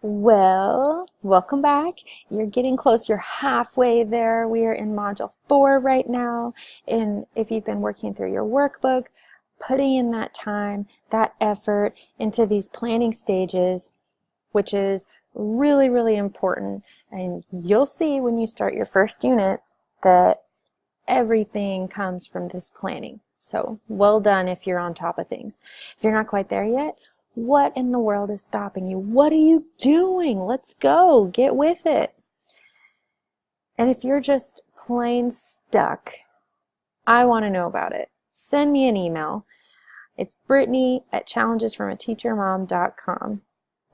Well, welcome back. You're getting close. You're halfway there. We are in Module 4 right now. And if you've been working through your workbook, putting in that time, that effort into these planning stages, which is really, really important. And you'll see when you start your first unit that everything comes from this planning. So well done if you're on top of things. If you're not quite there yet, what in the world is stopping you? What are you doing? Let's go. Get with it. And if you're just plain stuck, I want to know about it. Send me an email. It's Brittany@challengesfromateachermom.com.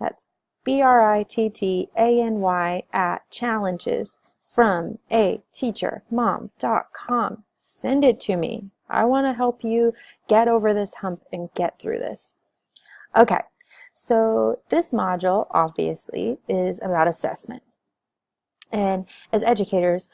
That's BRITTANY@challengesfromateachermom.com. Send it to me. I want to help you get over this hump and get through this. Okay, so this module obviously is about assessment. And as educators,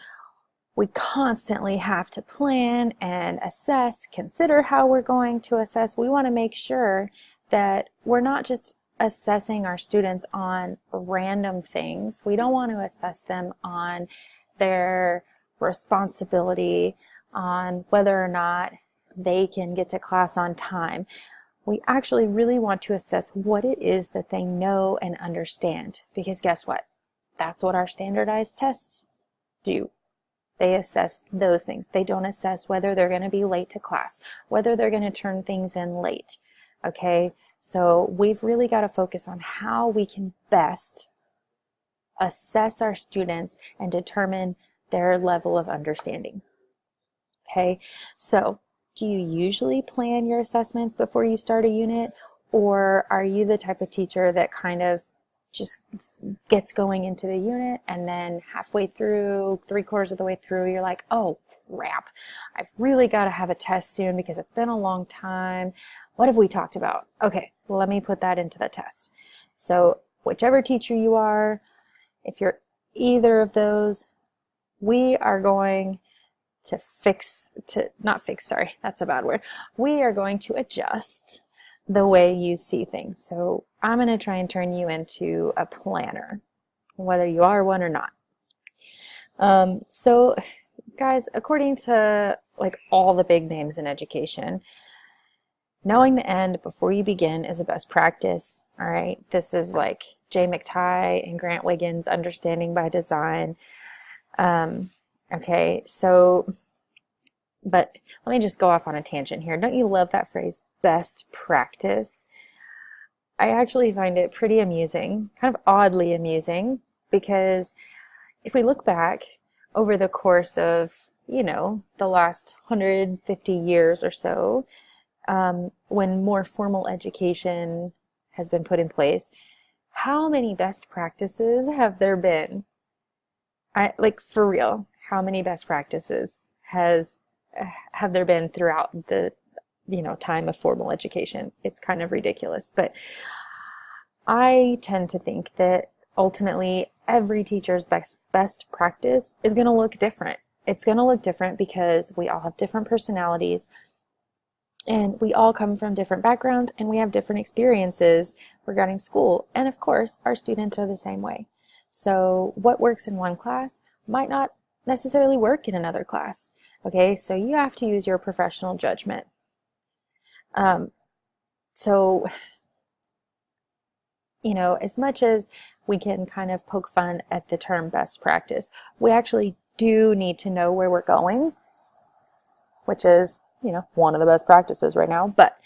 we constantly have to plan and assess, consider how we're going to assess. We want to make sure that we're not just assessing our students on random things. We don't want to assess them on their responsibility, on whether or not they can get to class on time. We actually really want to assess what it is that they know and understand, because guess what? That's what our standardized tests do. They assess those things. They don't assess whether they're going to be late to class, whether they're going to turn things in late. Okay, so we've really got to focus on how we can best assess our students and determine their level of understanding. Okay, so do you usually plan your assessments before you start a unit, or are you the type of teacher that kind of just gets going into the unit and then halfway through, 3/4 of the way through, you're like, oh crap, I've really got to have a test soon because it's been a long time. What have we talked about? Okay, well, let me put that into the test. So whichever teacher you are, if you're either of those, we are going to that's a bad word. We are going to adjust the way you see things. So I'm going to try and turn you into a planner, whether you are one or not. So guys, according to like all the big names in education, knowing the end before you begin is a best practice. All right. This is like Jay McTighe and Grant Wiggins' Understanding by Design. Okay, so, but let me just go off on a tangent here. Don't you love that phrase, best practice? I actually find it pretty amusing, kind of oddly amusing, because if we look back over the course of, the last 150 years or so, when more formal education has been put in place, how many best practices have there been? For real. How many best practices have there been throughout the time of formal education? It's kind of ridiculous, but I tend to think that ultimately every teacher's best practice is going to look different. It's going to look different because we all have different personalities and we all come from different backgrounds and we have different experiences regarding school, and of course our students are the same way. So what works in one class might not necessarily work in another class. Okay, so you have to use your professional judgment. So, as much as we can kind of poke fun at the term best practice, we actually do need to know where we're going, which is, one of the best practices right now. But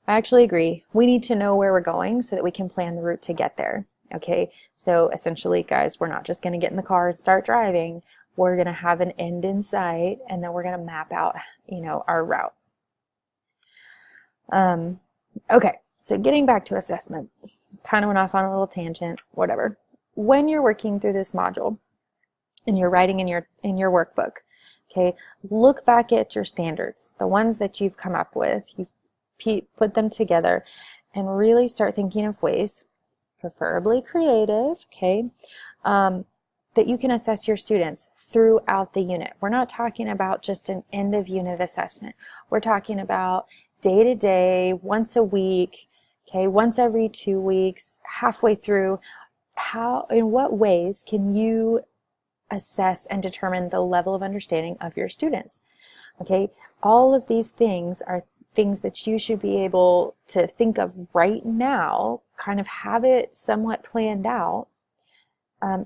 I actually agree. We need to know where we're going so that we can plan the route to get there. Okay, so essentially, guys, we're not just going to get in the car and start driving. We're going to have an end in sight, and then we're going to map out, our route. Okay, so getting back to assessment, kind of went off on a little tangent, whatever. When you're working through this module and you're writing in your workbook, okay, look back at your standards, the ones that you've come up with. You've put them together and really start thinking of ways, preferably creative, okay, that you can assess your students throughout the unit. We're not talking about just an end of unit assessment. We're talking about day to day, once a week, okay, once every 2 weeks, halfway through. in what ways can you assess and determine the level of understanding of your students? Okay, all of these things are things that you should be able to think of right now, kind of have it somewhat planned out,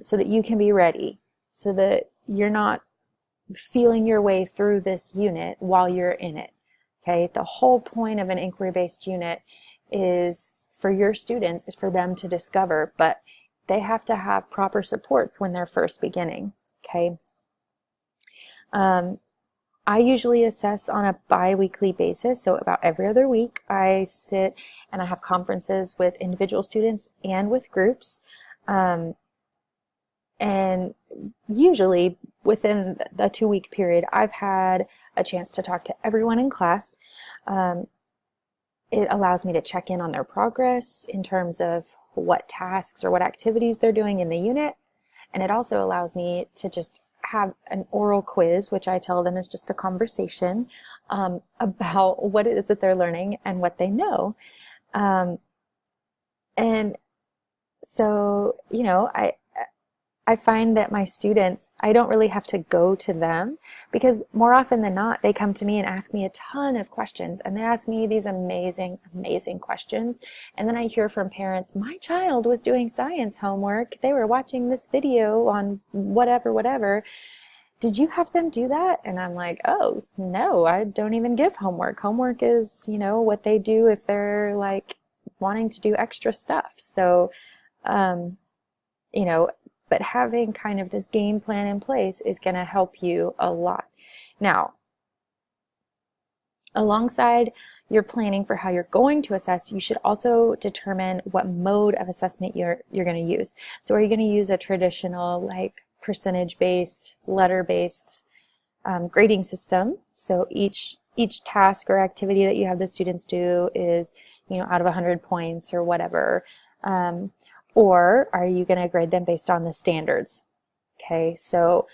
so that you can be ready, so that you're not feeling your way through this unit while you're in it. Okay, the whole point of an inquiry-based unit is for your students, is for them to discover, but they have to have proper supports when they're first beginning. Okay. I usually assess on a bi-weekly basis, so about every other week I sit and I have conferences with individual students and with groups. And usually within the 2-week period, I've had a chance to talk to everyone in class. It allows me to check in on their progress in terms of what tasks or what activities they're doing in the unit. And it also allows me to just have an oral quiz, which I tell them is just a conversation about what it is that they're learning and what they know. And so, you know, I find that my students, I don't really have to go to them, because more often than not, they come to me and ask me a ton of questions, and they ask me these amazing, amazing questions. And then I hear from parents, my child was doing science homework. They were watching this video on whatever, whatever. Did you have them do that? And I'm like, oh, no, I don't even give homework. Homework is, you know, what they do if they're like wanting to do extra stuff. So, you know, but having kind of this game plan in place is going to help you a lot. Now, alongside your planning for how you're going to assess, you should also determine what mode of assessment you're going to use. So are you going to use a traditional like percentage-based, letter-based grading system? So each task or activity that you have the students do is, you know, out of 100 points or whatever. Or are you going to grade them based on the standards? Okay, so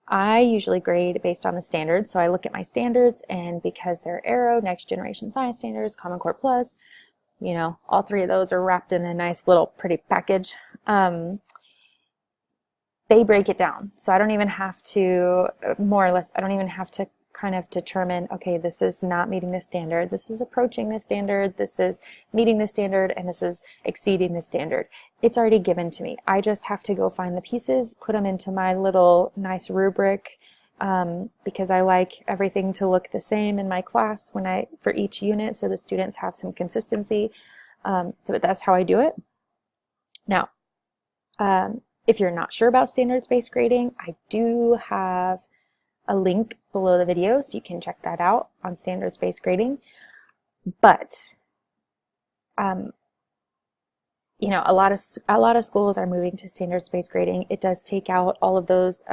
I usually grade based on the standards. So I look at my standards, and because they're Arrow, Next Generation Science Standards, Common Core Plus, you know, all three of those are wrapped in a nice little pretty package. They break it down. So I don't even have to, more or less, I don't even have to kind of determine, okay, this is not meeting the standard, this is approaching the standard, this is meeting the standard, and this is exceeding the standard. It's already given to me. I just have to go find the pieces, put them into my little nice rubric, because I like everything to look the same in my class for each unit, so the students have some consistency. So that's how I do it. Now, if you're not sure about standards-based grading, I do have a link below the video, so you can check that out on standards-based grading. But you know, a lot of schools are moving to standards-based grading. It does take out all of those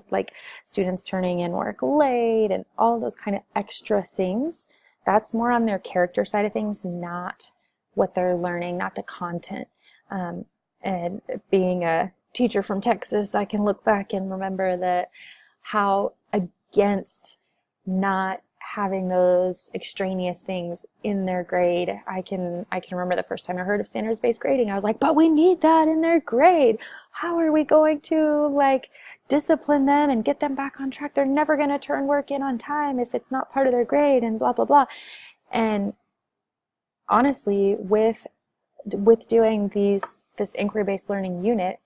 like students turning in work late and all of those kind of extra things. That's more on their character side of things, not what they're learning, not the content. And being a teacher from Texas, I can look back and remember that how against not having those extraneous things in their grade. I can remember the first time I heard of standards-based grading, I was like, but we need that in their grade. How are we going to like discipline them and get them back on track? They're never going to turn work in on time if it's not part of their grade, and blah, blah, blah. And honestly, with doing this inquiry-based learning unit,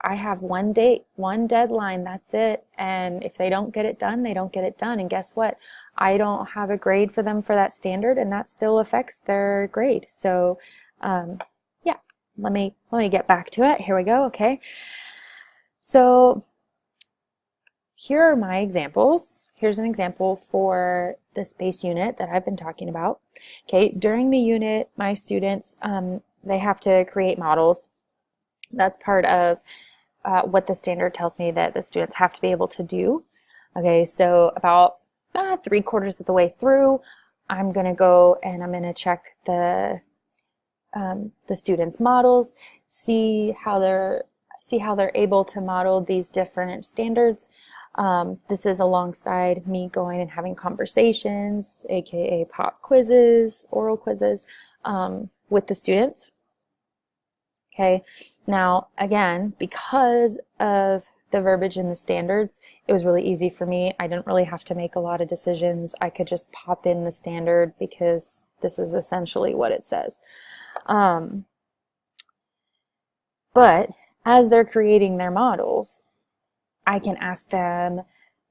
I have one date, one deadline, that's it. And if they don't get it done, they don't get it done. And guess what? I don't have a grade for them for that standard, and that still affects their grade. So yeah, let me get back to it. Here we go. Okay. So here are my examples. Here's an example for the space unit that I've been talking about. Okay. During the unit, my students, they have to create models. That's part of what the standard tells me that the students have to be able to do. Okay, so about 3/4 of the way through, I'm going to go and I'm going to check the students' models, see how they're able to model these different standards. This is alongside me going and having conversations, aka pop quizzes, oral quizzes, with the students. Okay, now again, because of the verbiage in the standards, it was really easy for me. I didn't really have to make a lot of decisions. I could just pop in the standard because this is essentially what it says. But as they're creating their models, I can ask them,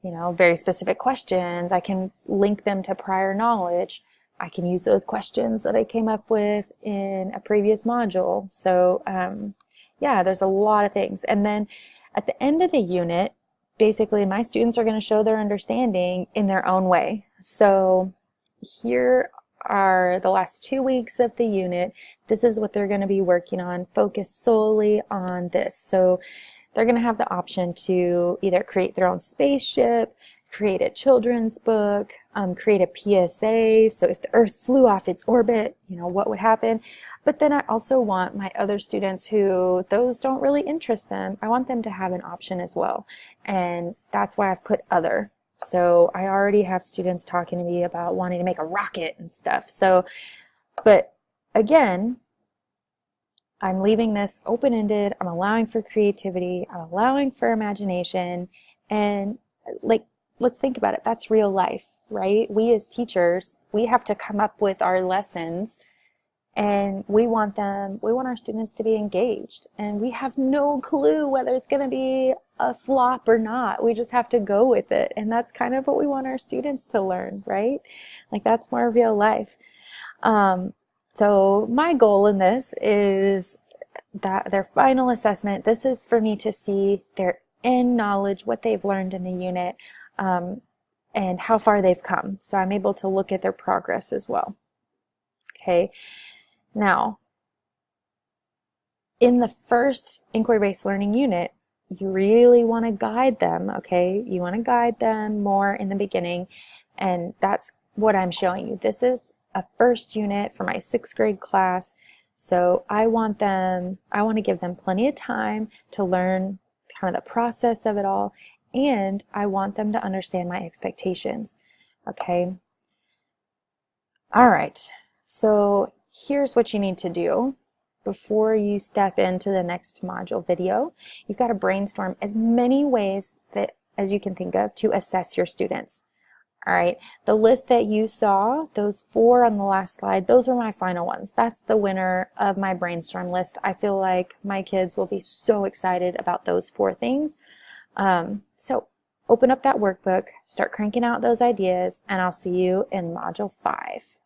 very specific questions. I can link them to prior knowledge. I can use those questions that I came up with in a previous module. So yeah, there's a lot of things. And then at the end of the unit, basically my students are going to show their understanding in their own way. So here are the last 2 weeks of the unit. This is what they're going to be working on, focus solely on this. So they're going to have the option to either create their own spaceship, create a children's book, create a PSA. So if the Earth flew off its orbit, what would happen? But then I also want my other students who those don't really interest them, I want them to have an option as well. And that's why I've put other. So I already have students talking to me about wanting to make a rocket and stuff. So, but again, I'm leaving this open-ended. I'm allowing for creativity. I'm allowing for imagination. And let's think about it. That's real life, right? We as teachers, we have to come up with our lessons, and we want our students to be engaged. And we have no clue whether it's going to be a flop or not. We just have to go with it. And that's kind of what we want our students to learn, right? Like, that's more real life. So my goal in this is that their final assessment, this is for me to see their end knowledge, what they've learned in the unit, and how far they've come. So I'm able to look at their progress as well. Okay. Now, in the first inquiry-based learning unit, you really want to guide them, okay? You want to guide them more in the beginning, and that's what I'm showing you. This is a first unit for my 6th grade class, so I want to give them plenty of time to learn kind of the process of it all, and I want them to understand my expectations, okay? All right, so here's what you need to do before you step into the next module video. You've got to brainstorm as many ways as you can think of to assess your students. All right, the list that you saw, those 4 on the last slide, those are my final ones. That's the winner of my brainstorm list. I feel like my kids will be so excited about those 4 things. So open up that workbook, start cranking out those ideas, and I'll see you in Module 5.